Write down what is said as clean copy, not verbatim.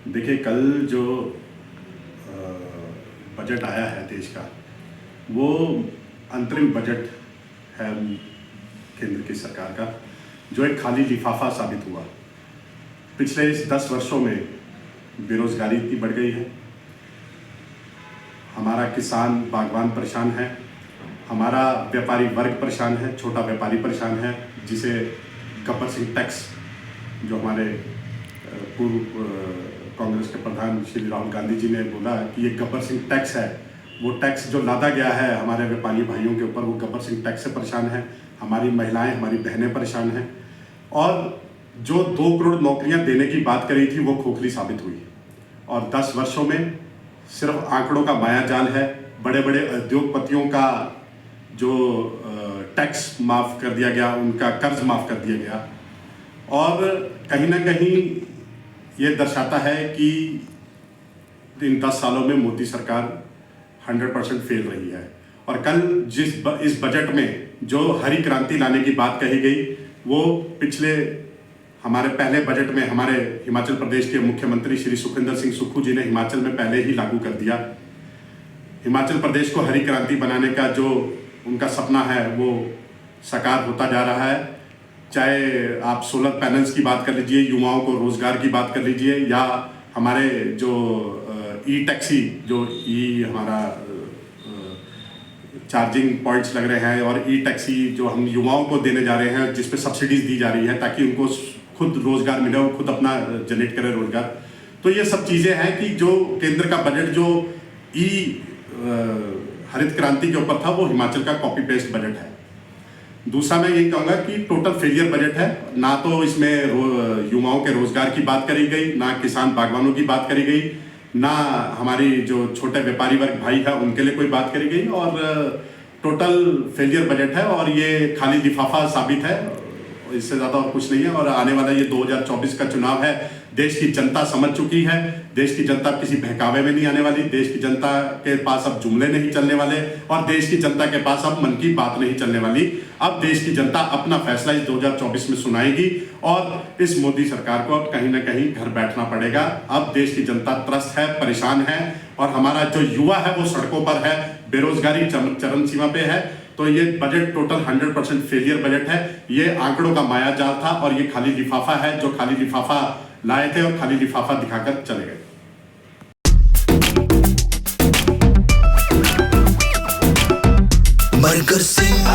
देखिए, कल जो बजट आया है देश का, वो अंतरिम बजट है केंद्र की सरकार का, जो एक खाली लिफाफा साबित हुआ। पिछले इस 10 वर्षों में बेरोजगारी इतनी बढ़ गई है, हमारा किसान बागवान परेशान है, हमारा व्यापारी वर्ग परेशान है, छोटा व्यापारी परेशान है, जिसे गब्बर सिंह टैक्स, जो हमारे पूर्व कांग्रेस के प्रधान श्री राहुल गांधी जी ने बोला कि ये गब्बर सिंह टैक्स है, वो टैक्स जो लादा गया है हमारे व्यापारी भाइयों के ऊपर, वो गब्बर सिंह टैक्स से परेशान है। हमारी महिलाएं, हमारी बहनें परेशान हैं, और जो 2 करोड़ नौकरियां देने की बात करी थी वो खोखली साबित हुई। और 10 वर्षों में सिर्फ आंकड़ों का मायाजाल है। बड़े बड़े उद्योगपतियों का जो टैक्स माफ़ कर दिया गया, उनका कर्ज माफ़ कर दिया गया, और कहीं ना कहीं ये दर्शाता है कि इन 10 सालों में मोदी सरकार 100% फेल रही है। और कल इस बजट में जो हरी क्रांति लाने की बात कही गई, वो पिछले हमारे पहले बजट में हमारे हिमाचल प्रदेश के मुख्यमंत्री श्री सुखविंदर सिंह सुक्खू जी ने हिमाचल में पहले ही लागू कर दिया। हिमाचल प्रदेश को हरी क्रांति बनाने का जो उनका सपना है वो साकार होता जा रहा है। चाहे आप सोलर पैनल्स की बात कर लीजिए, युवाओं को रोजगार की बात कर लीजिए, या हमारे जो ई टैक्सी, जो हमारा चार्जिंग पॉइंट्स लग रहे हैं, और ई टैक्सी जो हम युवाओं को देने जा रहे हैं, जिस पे सब्सिडीज दी जा रही है ताकि उनको खुद रोजगार मिले, वो खुद अपना जनरेट करें रोजगार। तो ये सब चीज़ें हैं कि जो केंद्र का बजट जो हरित क्रांति के ऊपर था, वो हिमाचल का कॉपी पेस्ट बजट है। दूसरा मैं यही कहूँगा कि टोटल फेलियर बजट है। ना तो इसमें युवाओं के रोजगार की बात करी गई, ना किसान बागवानों की बात करी गई, ना हमारी जो छोटे व्यापारी वर्ग भाई है उनके लिए कोई बात करी गई, और टोटल फेलियर बजट है। और ये खाली लिफाफा साबित है, इससे ज़्यादा और कुछ नहीं है। और आने वाला ये 2024 का चुनाव है, देश की जनता समझ चुकी है। देश की जनता किसी बहकावे में नहीं आने वाली, देश की जनता के पास अब जुमले नहीं चलने वाले, और देश की जनता के पास अब मन की बात नहीं चलने वाली। अब देश की जनता अपना फैसला इस 2024 में सुनाएगी, और इस मोदी सरकार को अब कहीं ना कहीं घर बैठना पड़ेगा। अब देश की जनता त्रस्त है, परेशान है, और हमारा जो युवा है वो सड़कों पर है, बेरोजगारी चरम सीमा पे है। तो ये बजट टोटल 100% फेलियर बजट है। ये आंकड़ों का मायाजाल था, और ये खाली लिफाफा है, जो खाली लिफाफा लाए थे और खाली लिफाफा दिखाकर चले गए। बरकर सिंह